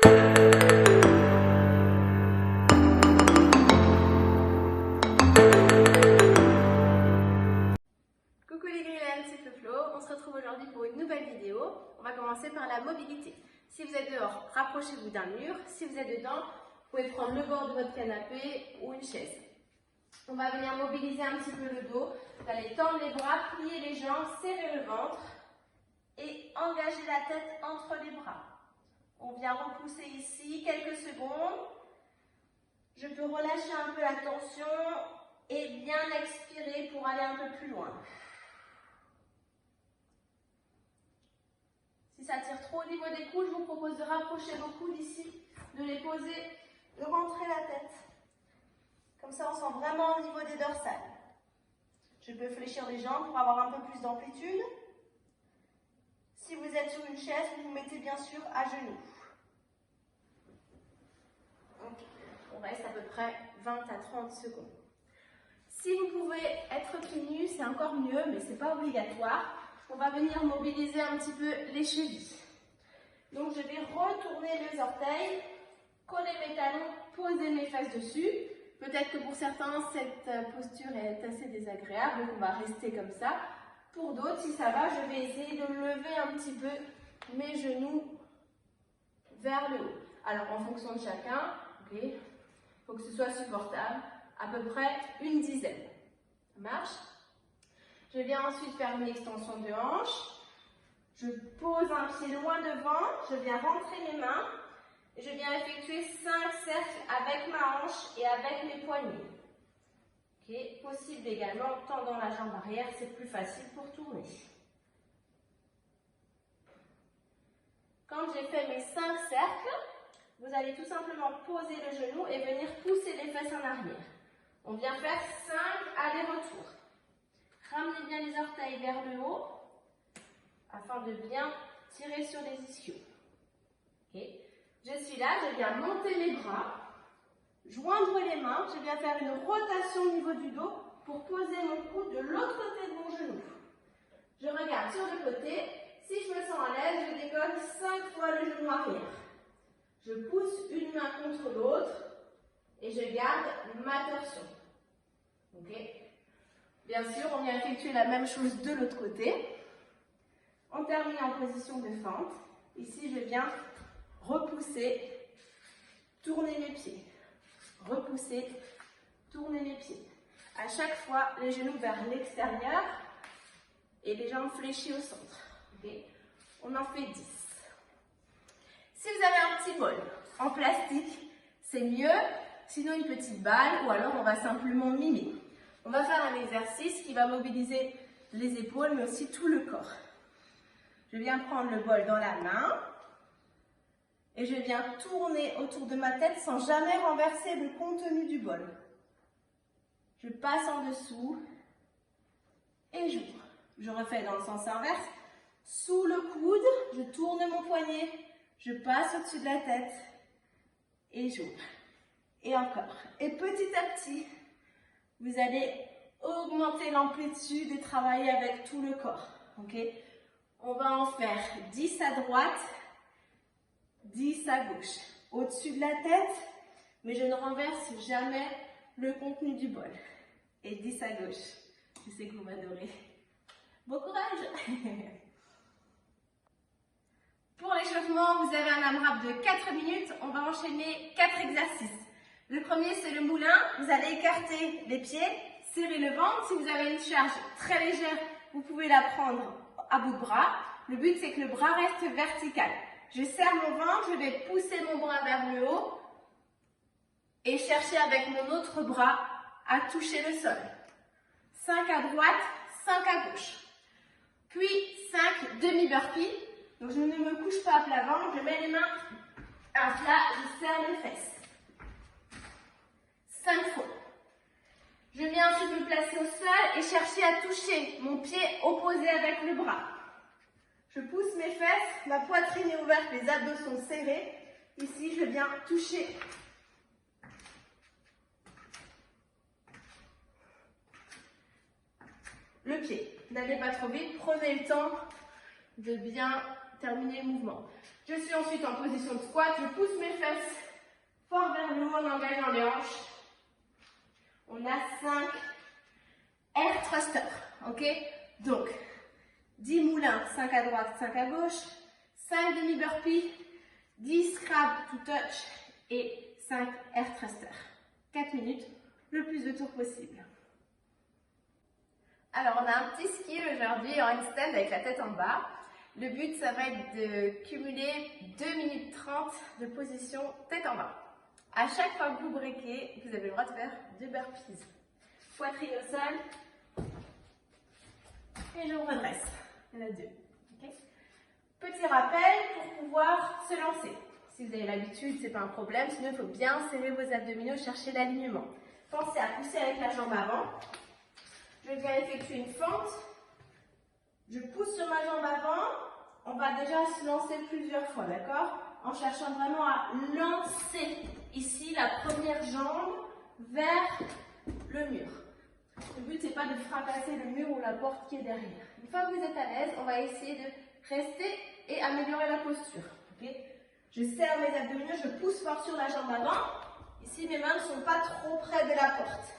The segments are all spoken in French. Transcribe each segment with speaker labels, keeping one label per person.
Speaker 1: Coucou les Grillens, c'est Flo. On se retrouve aujourd'hui pour une nouvelle vidéo. On va commencer par la mobilité. Si vous êtes dehors, rapprochez-vous d'un mur. Si vous êtes dedans, vous pouvez prendre le bord de votre canapé ou une chaise. On va venir mobiliser un petit peu le dos. Vous allez tendre les bras, plier les jambes, serrer le ventre et engager la tête entre les bras. On vient repousser ici quelques secondes. Je peux relâcher un peu la tension et bien expirer pour aller un peu plus loin. Si ça tire trop au niveau des coudes, je vous propose de rapprocher vos coudes ici, de les poser, de rentrer la tête. Comme ça, on sent vraiment au niveau des dorsales. Je peux fléchir les jambes pour avoir un peu plus d'amplitude. Si vous êtes sur une chaise, vous vous mettez bien sûr à genoux. Okay. On reste à peu près 20 à 30 secondes. Si vous pouvez être pieds nus, c'est encore mieux, mais ce n'est pas obligatoire. On va venir mobiliser un petit peu les chevilles. Donc je vais retourner les orteils, coller mes talons, poser mes fesses dessus. Peut-être que pour certains, cette posture est assez désagréable, donc on va rester comme ça. Pour d'autres, si ça va, je vais essayer de lever un petit peu mes genoux vers le haut. Alors en fonction de chacun, il faut que ce soit supportable, à peu près une dizaine. Ça marche? Je viens ensuite faire une extension de hanche. Je pose un pied loin devant, je viens rentrer mes mains et je viens effectuer 5 cercles avec ma hanche et avec mes poignets. Okay. Possible également en tendant la jambe arrière, c'est plus facile pour tourner. Quand j'ai fait mes 5 cercles, vous allez tout simplement poser le genou et venir pousser les fesses en arrière. On vient faire 5 allers-retours. Ramenez bien les orteils vers le haut afin de bien tirer sur les ischios. Okay. Je suis là, je viens monter les bras, joindre les mains, je viens faire une rotation au niveau du dos pour poser mon coude de l'autre côté de mon genou. Je regarde sur le côté, si je me sens à l'aise, je décolle 5 fois le genou arrière. Je pousse une main contre l'autre et je garde ma torsion. Okay. Bien sûr, on vient effectuer la même chose de l'autre côté. On termine en position de fente. Ici, je viens repousser, tourner mes pieds. Repousser, tourner mes pieds. À chaque fois, les genoux vers l'extérieur et les jambes fléchies au centre. Okay. On en fait 10. Si vous avez un petit bol en plastique, c'est mieux. Sinon, une petite balle ou alors on va simplement mimer. On va faire un exercice qui va mobiliser les épaules, mais aussi tout le corps. Je viens prendre le bol dans la main et je viens tourner autour de ma tête sans jamais renverser le contenu du bol. Je passe en dessous et j'ouvre. Je refais dans le sens inverse. Sous le coude, je tourne mon poignet, je passe au-dessus de la tête et j'ouvre. Et encore. Et petit à petit, vous allez augmenter l'amplitude et travailler avec tout le corps. Okay. On va en faire 10 à droite, 10 à gauche. Au-dessus de la tête, mais je ne renverse jamais le contenu du bol. Et 10 à gauche. Je sais que vous m'adorez. Bon courage! Pour l'échauffement, vous avez un AMRAP de 4 minutes. On va enchaîner 4 exercices. Le premier, c'est le moulin. Vous allez écarter les pieds, serrer le ventre. Si vous avez une charge très légère, vous pouvez la prendre à bout de bras. Le but, c'est que le bras reste vertical. Je serre mon ventre, je vais pousser mon bras vers le haut et chercher avec mon autre bras à toucher le sol. 5 à droite, 5 à gauche. Puis 5 demi-burpees. Donc je ne me couche pas à plat ventre, je mets les mains à plat, je serre les fesses. 5 fois. Je viens ensuite me placer au sol et chercher à toucher mon pied opposé avec le bras. Je pousse mes fesses, ma poitrine est ouverte, les abdos sont serrés. Ici, je viens toucher le pied. N'allez pas trop vite, prenez le temps de bien terminer le mouvement. Je suis ensuite en position de squat, je pousse mes fesses fort vers le haut en engageant les hanches. On a 5 air thrusters, ok? Donc, 10 moulins, 5 à droite, 5 à gauche, 5 demi-burpees, 10 crab to touch et 5 air thrusters. 4 minutes, le plus de tours possible.
Speaker 2: Alors, on a un petit skill aujourd'hui en handstand avec la tête en bas. Le but, ça va être de cumuler 2 minutes 30 de position tête en bas. À chaque fois que vous breakez, vous avez le droit de faire 2 burpees.
Speaker 1: Poitrine au sol. Et je redresse. Il y en a 2. Okay. Petit rappel pour pouvoir se lancer. Si vous avez l'habitude, c'est pas un problème. Sinon, il faut bien serrer vos abdominaux, chercher l'alignement. Pensez à pousser avec la jambe avant. Je viens effectuer une fente. Je pousse sur ma jambe avant. On va déjà se lancer plusieurs fois, d'accord? En cherchant vraiment à lancer ici la première jambe vers le mur. Le but, c'est pas de fracasser le mur ou la porte qui est derrière. Une fois que vous êtes à l'aise, on va essayer de rester et améliorer la posture. Okay? Je serre mes abdominaux, je pousse fort sur la jambe avant. Ici, mes mains ne sont pas trop près de la porte.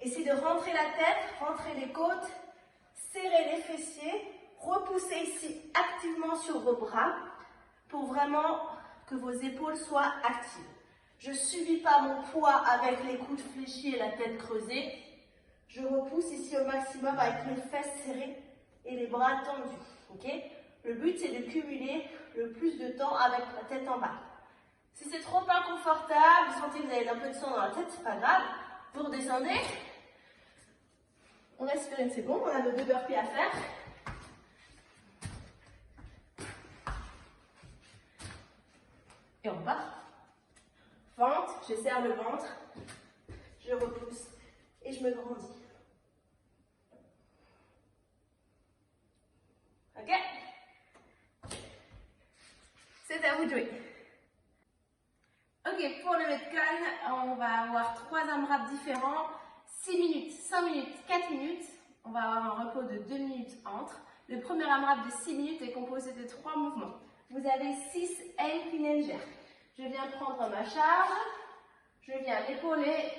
Speaker 1: Essayez de rentrer la tête, rentrer les côtes, serrer les fessiers, repousser ici activement sur vos bras pour vraiment que vos épaules soient actives. Je ne subis pas mon poids avec les coudes fléchis et la tête creusée. Je repousse ici au maximum avec mes fesses serrées et les bras tendus. Okay? Le but, c'est de cumuler le plus de temps avec la tête en bas. Si c'est trop inconfortable, vous sentez que vous avez un peu de sang dans la tête, c'est pas grave. Vous redescendez. On respire une seconde, on a nos 2 burpees à faire. Et on part. Fente, je serre le ventre, je repousse et je me grandis. Ok? C'est à vous de jouer. Ok, pour le Metcon, on va avoir 3 AMRAP différents. 6 minutes, 5 minutes, 4 minutes. On va avoir un repos de 2 minutes entre. Le premier AMRAP de 6 minutes est composé de 3 mouvements. Vous avez 6 clean and jerk. Je viens prendre ma charge, je viens l'épauler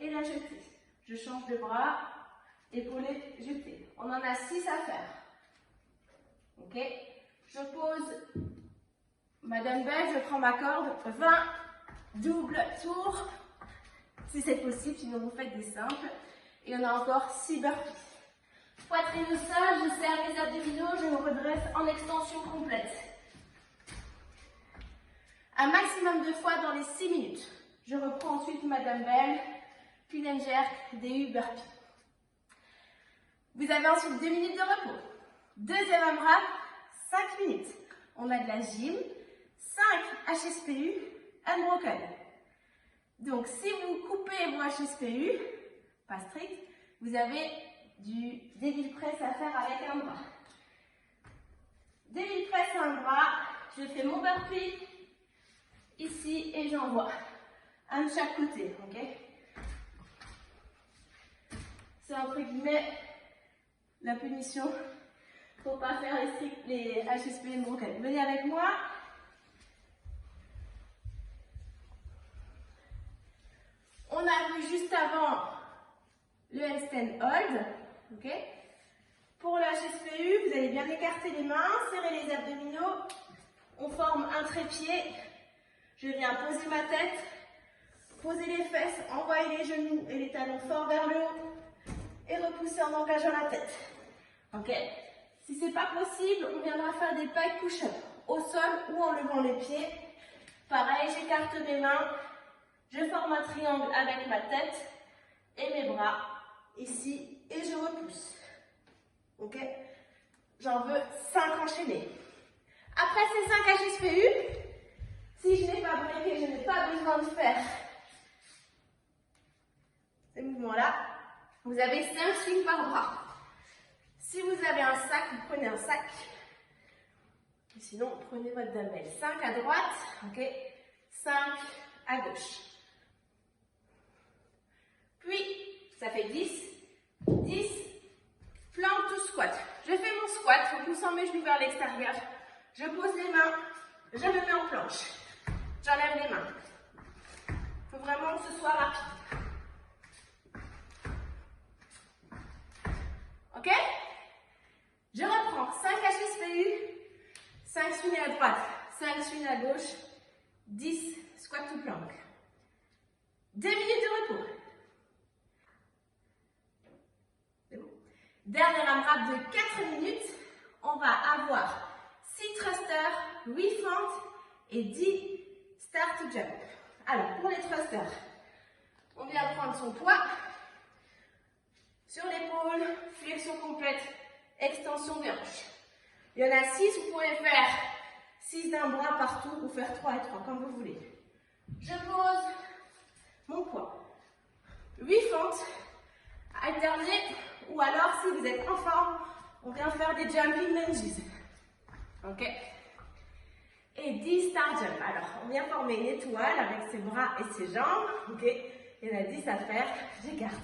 Speaker 1: et la jeter. Je change de bras, épauler, jeter. On en a 6 à faire. Ok? Je pose ma dumbbell, je prends ma corde, 20 double tours. Si c'est possible, sinon vous faites des simples. Et on a encore 6 burpees. Poitrine au sol, je serre les abdominaux, je me redresse en extension complète. Un maximum de fois dans les 6 minutes. Je reprends ensuite ma dumbbell, clean and jerk, DU burpee. Vous avez ensuite 2 minutes de repos. Deuxième AMRAP, 5 minutes. On a de la gym, 5 HSPU, unbroken. Donc, si vous coupez vos HSPU, pas strict, vous avez du devil press à faire avec un bras. Devil press à un bras, je fais mon burpee ici et j'envoie. Un de chaque côté, ok? C'est entre guillemets la punition pour pas faire les HSPU unbroken. Venez avec moi. On a vu juste avant le handstand hold, ok? Pour le HSPU, vous allez bien écarter les mains, serrer les abdominaux. On forme un trépied. Je viens poser ma tête, poser les fesses, envoyer les genoux et les talons forts vers le haut et repousser en engageant la tête. Ok? Si c'est pas possible, on viendra faire des pike push-up au sol ou en levant les pieds. Pareil, j'écarte mes mains. Je forme un triangle avec ma tête et mes bras ici et je repousse. Ok? J'en veux 5 enchaînés. Après ces 5 HSPU, si je n'ai pas breaké, je n'ai pas besoin de faire ces mouvements-là. Vous avez 5 swings par bras. Si vous avez un sac, vous prenez un sac. Sinon, prenez votre dumbbell. 5 à droite, ok? 5 à gauche. Puis, ça fait 10, 10, plank to squat. Je fais mon squat en poussant mes genoux vers l'extérieur. Je pose les mains, je me mets en planche. J'enlève les mains. Il faut vraiment que ce soit rapide. Ok? Je reprends 5 HSPU, 5 swings à droite, 5 swings à gauche, 10 squat to plank. 2 minutes de repos. C'est bon. Dernier AMRAP de 4 minutes. On va avoir 6 thrusters, 8 fentes et 10 start to jump. Alors, pour les thrusters, on vient prendre son poids sur l'épaule, flexion complète, extension des hanches. Il y en a 6, vous pouvez faire 6 d'un bras partout ou faire 3 et 3, comme vous voulez. Je pose mon poids. 8 fentes, alternées, ou alors si vous êtes en forme, on vient faire des jumping lunges. Ok? Et 10 star jump. Alors, on vient former une étoile avec ses bras et ses jambes. Ok? Il y en a 10 à faire. J'écarte.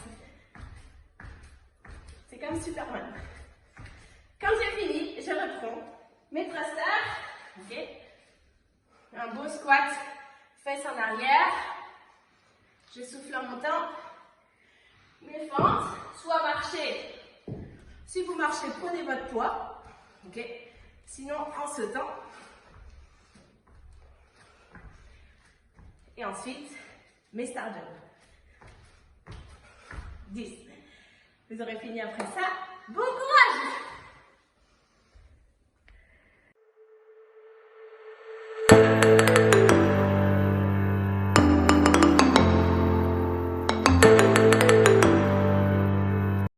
Speaker 1: C'est comme Superman. Quand j'ai fini, je reprends mes thrusters. Ok? Un beau squat, fesses en arrière. Je souffle en montant. Mes fentes, soit marcher. Si vous marchez, prenez votre poids. Ok? Sinon, en sautant. Et ensuite, mes star jump. 10. Vous aurez fini après ça. Boum!